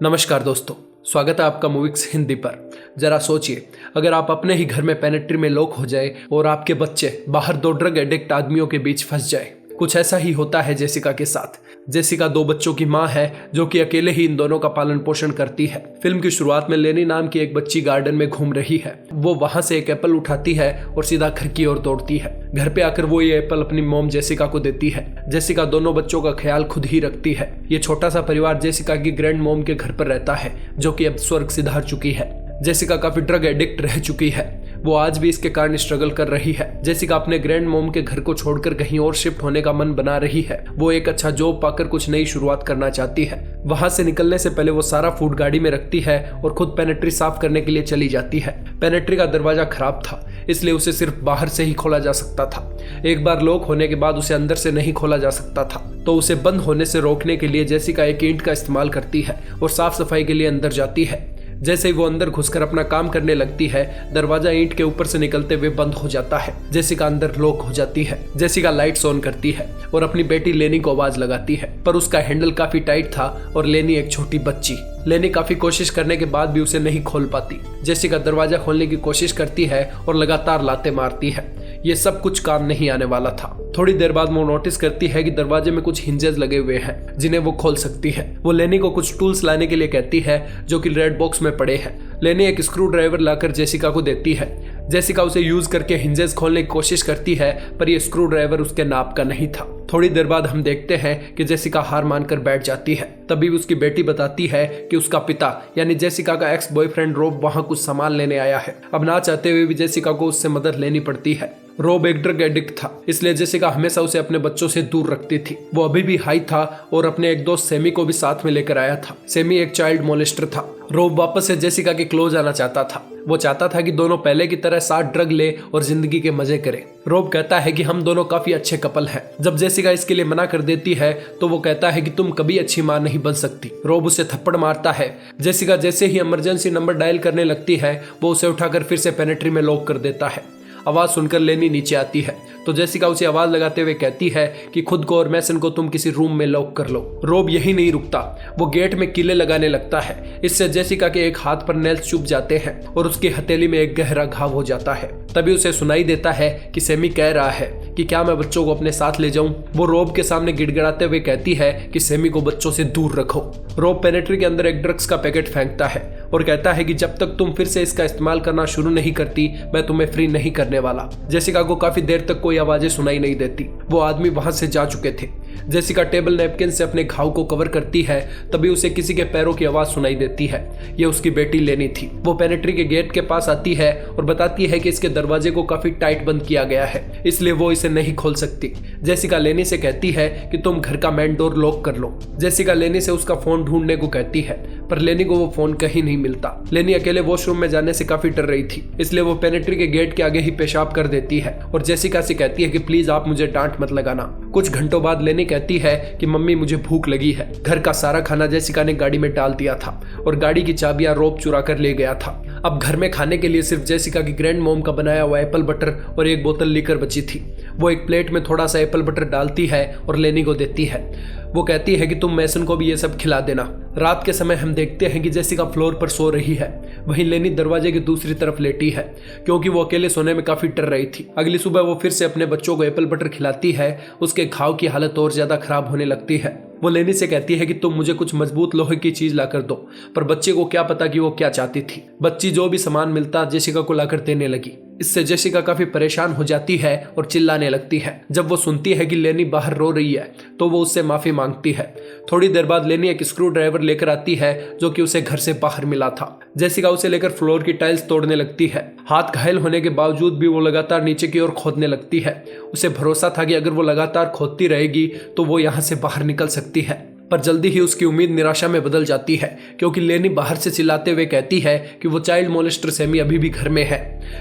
नमस्कार दोस्तों, स्वागत है आपका मूविक्स हिंदी पर। जरा सोचिए, अगर आप अपने ही घर में पेनिट्री में लॉक हो जाए और आपके बच्चे बाहर दो ड्रग एडिक्ट आदमियों के बीच फंस जाए। कुछ ऐसा ही होता है जेसिका के साथ। जेसिका दो बच्चों की मां है जो कि अकेले ही इन दोनों का पालन पोषण करती है। फिल्म की शुरुआत में लेनी नाम की एक बच्ची गार्डन में घूम रही है। वो वहां से एक एप्पल उठाती है और सीधा घर की ओर दौड़ती है। घर पे आकर वो ये एप्पल अपनी मॉम जेसिका को देती है। जेसिका दोनों बच्चों का ख्याल खुद ही रखती है। ये छोटा सा परिवार जेसिका की ग्रैंड मॉम के घर पर रहता है, जो कि अब स्वर्ग सिधार चुकी है। जेसिका काफी ड्रग एडिक्ट रह चुकी है। वो आज भी इसके कारण स्ट्रगल कर रही है। जेसिका अपने ग्रैंड मॉम के घर को छोड़कर कहीं और शिफ्ट होने का मन बना रही है। वो एक अच्छा जॉब पाकर कुछ नई शुरुआत करना चाहती है। वहां से निकलने से पहले वो सारा फूड गाड़ी में रखती है और खुद पेनिट्री साफ करने के लिए चली जाती है। पेनिट्री का दरवाजा खराब था, इसलिए उसे सिर्फ बाहर से ही खोला जा सकता था। एक बार लॉक होने के बाद उसे अंदर से नहीं खोला जा सकता था, तो उसे बंद होने से रोकने के लिए जेसिका एक ईंट का इस्तेमाल करती है और साफ सफाई के लिए अंदर जाती है। जैसे ही वो अंदर घुसकर अपना काम करने लगती है, दरवाजा ईंट के ऊपर से निकलते हुए बंद हो जाता है। जेसिका अंदर लॉक हो जाती है। जेसिका लाइट्स ऑन करती है और अपनी बेटी लेनी को आवाज लगाती है, पर उसका हैंडल काफी टाइट था और लेनी एक छोटी बच्ची। लेनी काफी कोशिश करने के बाद भी उसे नहीं खोल पाती। जेसिका दरवाजा खोलने की कोशिश करती है और लगातार लाते मारती है। ये सब कुछ काम नहीं आने वाला था। थोड़ी देर बाद वो नोटिस करती है कि दरवाजे में कुछ हिंजेस लगे हुए हैं जिन्हें वो खोल सकती है। वो लेनी को कुछ टूल्स लाने के लिए कहती है जो कि रेड बॉक्स में पड़े हैं। लेनी एक स्क्रू ड्राइवर लाकर जेसिका को देती है। जेसिका उसे यूज करके हिंजेस खोलने की कोशिश करती है, पर ये स्क्रू ड्राइवर उसके नाप का नहीं था। थोड़ी देर बाद हम देखते हैं कि जेसिका हार मानकर बैठ जाती है। तभी उसकी बेटी बताती है कि उसका पिता यानी जेसिका का एक्स बॉयफ्रेंड रोब वहां कुछ सामान लेने आया है। अब ना चाहते हुए भी जेसिका को उससे मदद लेनी पड़ती है। रोब एक ड्रग एडिक्ट था, इसलिए जेसिका हमेशा उसे अपने बच्चों से दूर रखती थी। वो अभी भी हाई था और अपने एक दोस्त सेमी को भी साथ में लेकर आया था। सेमी एक चाइल्ड मोलेस्टर था। रोब वापस से जेसिका के क्लोज आना चाहता था। वो चाहता था कि दोनों पहले की तरह साथ ड्रग ले और जिंदगी के मजे करें। रोब कहता है कि हम दोनों काफी अच्छे कपल हैं। जब जेसिका इसके लिए मना कर देती है तो वो कहता है कि तुम कभी अच्छी मां नहीं बन सकती। रोब उसे थप्पड़ मारता है। जेसिका जैसे ही इमरजेंसी नंबर डायल करने लगती है, वो उसे उठाकर फिर से पेनिट्री में लॉक कर देता है। आवाज सुनकर लेनी नीचे आती है तो जेसिका उसे आवाज लगाते हुए कहती है कि खुद को और मैसन को तुम किसी रूम में लॉक कर लो। रोब यही नहीं रुकता, वो गेट में कीले लगाने लगता है। इससे जेसिका के एक हाथ पर नेल्स चुभ जाते हैं और उसकी हथेली में एक गहरा घाव हो जाता है। तभी उसे सुनाई देता है कि सेमी कह रहा है कि क्या मैं बच्चों को अपने साथ ले जाऊं। वो रोब के सामने गिड़गिड़ाते हुए कहती है कि सेमी को बच्चों से दूर रखो। रोब पेनिट्री के अंदर एक ड्रग्स का पैकेट फेंकता है और कहता है कि जब तक तुम फिर से इसका इस्तेमाल करना शुरू नहीं करती, मैं तुम्हें फ्री नहीं करने वाला। जेसिका को काफी देर तक कोई आवाजें सुनाई नहीं देती। वो आदमी वहां से जा चुके थे। जेसिका टेबल नैपकिन से अपने घाव को कवर करती है, तभी उसे किसी के पैरों की आवाज सुनाई देती है। ये उसकी बेटी लेनी थी। वो पेनिट्री के गेट के पास आती है और बताती है कि इसके दरवाजे को काफी टाइट बंद किया गया है, इसलिए वो इसे नहीं खोल सकती। जेसिका लेनी से कहती है कि तुम घर का मेन डोर लॉक कर लो। जेसिका लेनी से उसका फोन ढूंढने को कहती है, पर लेनी को वो फोन कहीं नहीं मिलता। लेनी अकेले वॉशरूम में जाने से काफी डर रही थी, इसलिए वो पेनिट्री के गेट के आगे ही पेशाब कर देती है और जेसिका से कहती है कि प्लीज आप मुझे डांट मत लगाना। कुछ घंटों बाद लेनी कहती है कि मम्मी मुझे भूख लगी है। घर का सारा खाना जेसिका ने गाड़ी में डाल दिया था और गाड़ी की चाबियां रोब चुरा कर ले गया था। अब घर में खाने के लिए सिर्फ जेसिका की ग्रैंड मॉम का बनाया हुआ एप्पल बटर और एक बोतल लीकर बची थी। वो एक प्लेट में थोड़ा सा एप्पल बटर डालती है और लेनी को देती है। वो कहती है कि तुम मैसन को भी ये सब खिला देना। रात के समय हम देखते हैं कि जेसिका फ्लोर पर सो रही है, वहीं लेनी दरवाजे की दूसरी तरफ लेटी है, क्योंकि वो अकेले सोने में काफी डर रही थी। अगली सुबह वो फिर से अपने बच्चों को एप्पल बटर खिलाती है। उसके घाव की हालत और ज्यादा खराब होने लगती है। वो लेनी से कहती है कि तुम मुझे कुछ मजबूत लोहे की चीज लाकर दो, पर बच्चे को क्या पता कि वो क्या चाहती थी। बच्ची जो भी सामान मिलता जेसिका को लाकर देने लगी। इससे जेसिका काफी परेशान हो जाती है और चिल्लाने लगती है। जब वो सुनती है कि लेनी बाहर रो रही है तो वो उससे माफी मांगती है। थोड़ी देर बाद लेनी एक स्क्रू ड्राइवर लेकर आती है जो कि उसे घर से बाहर मिला था। जेसिका उसे लेकर फ्लोर की टाइल्स तोड़ने लगती है। हाथ घायल होने के बावजूद भी वो लगातार नीचे की ओर खोदने लगती है। उसे भरोसा था कि अगर वो लगातार खोदती रहेगी तो वो यहाँ से बाहर निकल सकती है, पर जल्दी ही उसकी उम्मीद निराशा में बदल जाती है, क्योंकि लेनी बाहर से चिल्लाते हुए कहती है कि वो चाइल्ड मोलेस्टर सेमी अभी भी घर में है।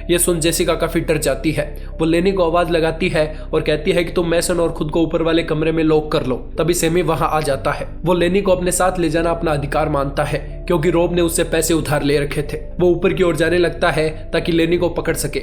ये सुन जेसिका काफी डर जाती है। वो लेनी को आवाज लगाती है और कहती है कि तुम मैसन और खुद को ऊपर वाले कमरे में लॉक कर लो। तभी सेमी वहां आ जाता है। वो लेनी को अपने साथ ले जाना अपना अधिकार मानता है, क्योंकि रोब ने उससे पैसे उधार ले रखे थे। वो ऊपर की ओर जाने लगता है ताकि लेनी को पकड़ सके।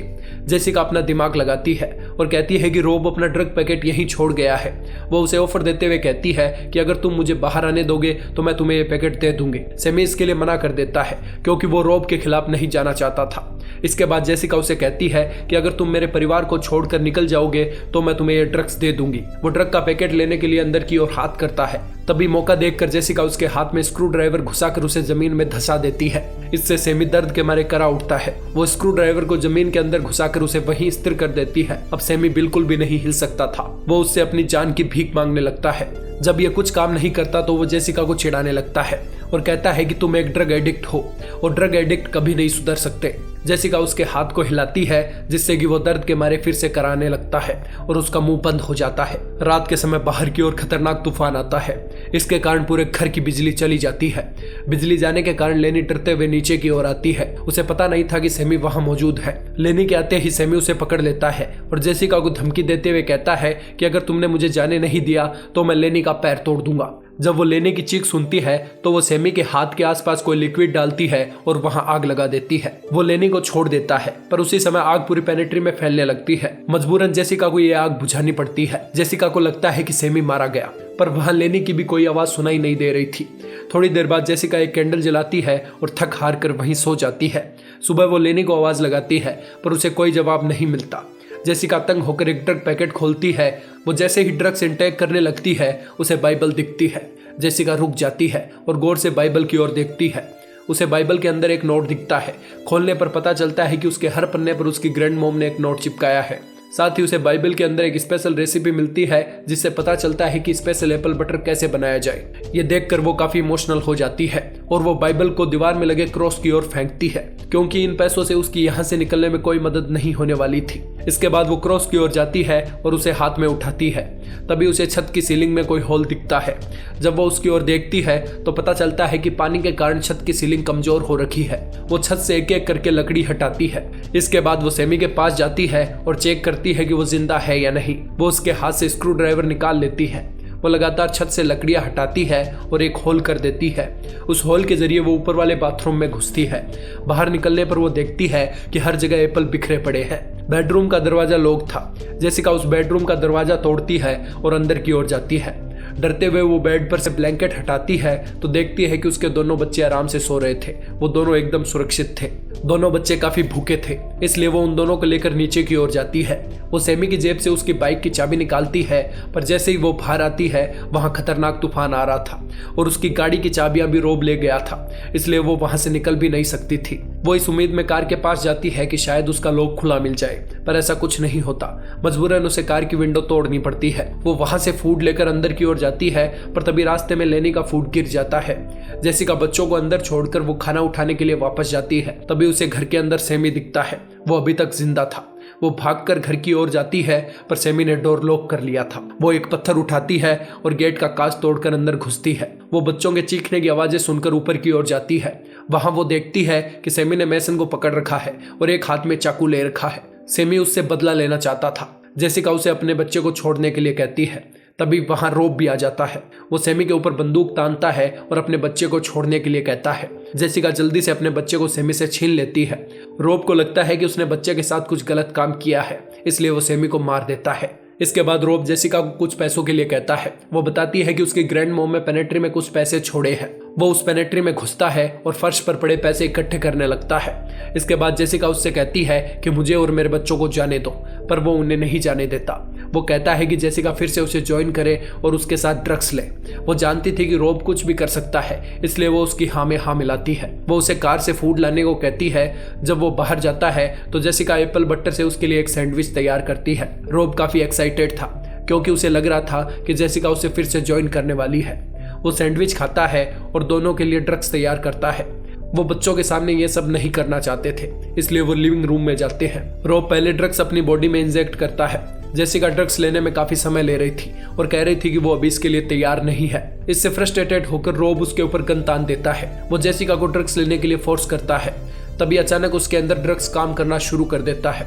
जेसिका अपना दिमाग लगाती है और कहती है कि रोब अपना ड्रग पैकेट यहीं छोड़ गया है। वो उसे ऑफर देते हुए कहती है कि अगर तुम मुझे बाहर आने दोगे तो मैं तुम्हें ये पैकेट दे दूंगी। सेमी इसके लिए मना कर देता है क्योंकि वो रोब के खिलाफ नहीं जाना चाहता था। इसके बाद जेसिका उसे कहती है कि अगर तुम मेरे परिवार को छोड़कर निकल जाओगे तो मैं तुम्हें ये ड्रग्स दे दूंगी। वो ड्रग का पैकेट लेने के लिए अंदर की ओर हाथ करता है। तभी मौका देखकर जेसिका उसके हाथ में स्क्रू ड्राइवर घुसाकर उसे जमीन में धंसा देती है। इससे सेमी दर्द के मारे करा उठता है। वो स्क्रू ड्राइवर को जमीन के अंदर घुसाकर उसे वहीं स्थिर कर देती है। अब सेमी बिल्कुल भी नहीं हिल सकता था। वो उससे अपनी जान की भीख मांगने लगता है। जब ये कुछ काम नहीं करता तो वो जेसिका को चिढ़ाने लगता है और कहता है कि तुम एक ड्रग एडिक्ट हो और ड्रग एडिक्ट कभी नहीं सुधर सकते। जेसिका उसके हाथ को हिलाती है जिससे कि वो दर्द के मारे फिर से कराने लगता है और उसका मुंह बंद हो जाता है। रात के समय बाहर की ओर खतरनाक तूफान आता है। इसके कारण पूरे घर की बिजली चली जाती है। बिजली जाने के कारण लेनी डरते हुए नीचे की ओर आती है। उसे पता नहीं था कि सेमी वहां मौजूद है। लेनी के आते ही सेमी उसे पकड़ लेता है और जेसिका को धमकी देते हुए कहता है कि अगर तुमने मुझे जाने नहीं दिया तो मैं लेनी का पैर तोड़ दूंगा। जब वो लेनी की चीख सुनती है तो वो सेमी के हाथ के आसपास कोई लिक्विड डालती है और वहां आग लगा देती है। वो लेनी को छोड़ देता है पर उसी समय आग पूरी पेनिट्री में फैलने लगती है। मजबूरन जेसिका को ये आग बुझानी पड़ती है। जेसिका को लगता है कि सेमी मारा गया पर वहां लेनी की भी कोई आवाज सुनाई नहीं दे रही थी। थोड़ी देर बाद जेसिका एक कैंडल जलाती है और थक हार कर वहीं सो जाती है। सुबह वो लेनी को आवाज लगाती है पर उसे कोई जवाब नहीं मिलता। जेसिका तंग होकर एक ड्रग पैकेट खोलती है। वो जैसे ही ड्रग्स इंटेक करने लगती है उसे बाइबल दिखती है। जेसिका रुक जाती है और गौर से बाइबल की ओर देखती है। उसे बाइबल के अंदर एक नोट दिखता है। खोलने पर पता चलता है कि उसके हर पन्ने पर उसकी ग्रैंड मॉम ने एक नोट चिपकाया है। साथ ही उसे बाइबल के अंदर एक स्पेशल रेसिपी मिलती है जिससे पता चलता है कि स्पेशल एप्पल बटर कैसे बनाया जाए। ये देखकर वो काफी इमोशनल हो जाती है और वो बाइबल को दीवार में लगे क्रॉस की ओर फेंकती है क्योंकि इन पैसों से उसकी यहाँ से निकलने में कोई मदद नहीं होने वाली थी। इसके बाद वो क्रॉस की ओर जाती है और उसे हाथ में उठाती है। तभी उसे छत की सीलिंग में कोई होल दिखता है। जब वो उसकी ओर देखती है तो पता चलता है कि पानी के कारण छत की सीलिंग कमजोर हो रखी है। वो छत से एक एक करके लकड़ी हटाती है। इसके बाद वो सेमी के पास जाती है और चेक करती है कि वो जिंदा है या नहीं। वो उसके हाथ से स्क्रू ड्राइवर निकाल लेती है। वो लगातार छत से लकड़ियां हटाती है और एक होल कर देती है। उस होल के जरिए वो ऊपर वाले बाथरूम में घुसती है। बाहर निकलने पर वो देखती है कि हर जगह एप्पल बिखरे पड़े हैं। बेडरूम का दरवाजा लॉक था। जेसिका उस बेडरूम का दरवाजा तोड़ती है और अंदर की ओर जाती है। डरते हुए वो बेड पर से ब्लैंकेट हटाती है तो देखती है कि उसके दोनों बच्चे आराम से सो रहे थे। वो दोनों एकदम सुरक्षित थे। दोनों बच्चे काफी भूखे थे, इसलिए वो उन दोनों को लेकर नीचे की ओर जाती है। वो सेमी की जेब से उसकी बाइक की चाबी निकालती है पर जैसे ही वो बाहर आती है वहां खतरनाक तूफान आ रहा था और उसकी गाड़ी की चाबियां भी रोब ले गया था, इसलिए वो वहां से निकल भी नहीं सकती थी। वो इस उम्मीद में कार के पास जाती है कि शायद उसका लॉक खुला मिल जाए, पर ऐसा कुछ नहीं होता। मजबूरन उसे कार की विंडो तोड़नी पड़ती है। वो वहां से फूड लेकर अंदर की ओर जाती है पर तभी रास्ते में लेनी का फूड गिर जाता है। जेसिका बच्चों को अंदर छोड़कर वो खाना उठाने के लिए वापस जाती है। तभी उसे घर के अंदर सेमी दिखता है। वो अभी तक जिंदा था। वो भागकर घर की ओर जाती है पर सेमी ने डोर लॉक कर लिया था। वो एक पत्थर उठाती है और गेट का कांच तोड़कर अंदर घुसती है। वो बच्चों के चीखने की आवाजें सुनकर ऊपर की ओर जाती है। वहां वो देखती है कि सेमी ने मैसन को पकड़ रखा है और एक हाथ में चाकू ले रखा है। सेमी उससे बदला लेना चाहता था। जेसिका उसे अपने बच्चे को छोड़ने के लिए कहती है। तभी वहां रोब भी आ जाता है। वो सेमी के ऊपर बंदूक तानता है और अपने बच्चे को छोड़ने के लिए कहता है। जेसिका जल्दी से अपने बच्चे को सेमी से छीन लेती है। रोब को लगता है कि उसने बच्चे के साथ कुछ गलत काम किया है, इसलिए वो सेमी को मार देता है। इसके बाद रोब जेसिका को कुछ पैसों के लिए कहता है। वो बताती है कि उसकी ग्रैंड मॉम में पेनेट्री में कुछ पैसे छोड़े हैं। वो उस पेनेट्री में घुसता है और फर्श पर पड़े पैसे इकट्ठे करने लगता है। इसके बाद जेसिका उससे कहती है कि मुझे और मेरे बच्चों को जाने दो, पर वो उन्हें नहीं जाने देता। वो कहता है कि जेसिका फिर से उसे ज्वाइन करे और उसके साथ ड्रग्स ले। वो जानती थी कि रोब कुछ भी कर सकता है, इसलिए वो उसकी हाँ में हाँ मिलाती है। वो उसे कार से फूड लाने को कहती है। जब वो बाहर जाता है तो जेसिका एप्पल बटर से उसके लिए एक सैंडविच तैयार करती है। रोब काफी एक्साइटेड था क्योंकि उसे लग रहा था कि जेसिका उसे फिर से ज्वाइन करने वाली है। वो सैंडविच खाता है और दोनों के लिए ड्रग्स तैयार करता है। वो बच्चों के सामने ये सब नहीं करना चाहते थे, इसलिए वो लिविंग रूम में जाते हैं। रोब पहले ड्रग्स अपनी बॉडी में इंजेक्ट करता है। जेसिका ड्रग्स लेने में काफी समय ले रही थी और कह रही थी कि वो अभी इसके लिए तैयार नहीं है। इससे फ्रस्ट्रेटेड होकर रोब उसके ऊपर गन तान देता है। वो जेसिका को ड्रग्स लेने के लिए फोर्स करता है। तभी अचानक उसके अंदर ड्रग्स काम करना शुरू कर देता है।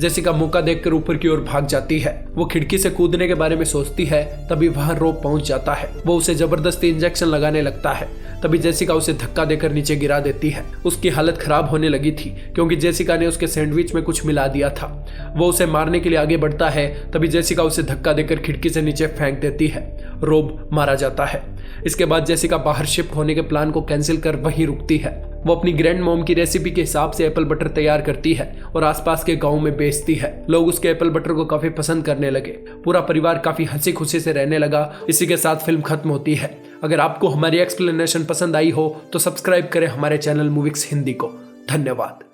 जेसिका मौका देखकर ऊपर की ओर भाग जाती है। वो खिड़की से कूदने के बारे में सोचती है, तभी वहां रोब पहुंच जाता है। वो उसे जबरदस्ती इंजेक्शन लगाने लगता है। तभी जेसिका उसे धक्का देकर नीचे गिरा देती है। उसकी हालत खराब होने लगी थी क्योंकि जेसिका ने उसके सैंडविच में कुछ मिला दिया था। वो उसे मारने के लिए आगे बढ़ता है, तभी जेसिका उसे धक्का देकर खिड़की से नीचे फेंक देती है। रोब मारा जाता है। इसके बाद जेसिका बाहर शिफ्ट होने के प्लान को कैंसिल कर वहीं रुकती है। वो अपनी ग्रैंड मॉम की रेसिपी के हिसाब से एप्पल बटर तैयार करती है और आसपास के गांव में बेचती है। लोग उसके एप्पल बटर को काफी पसंद करने लगे। पूरा परिवार काफी हंसी खुशी से रहने लगा। इसी के साथ फिल्म खत्म होती है। अगर आपको हमारी एक्सप्लेनेशन पसंद आई हो तो सब्सक्राइब करें हमारे चैनल मूविक्स हिंदी को। धन्यवाद।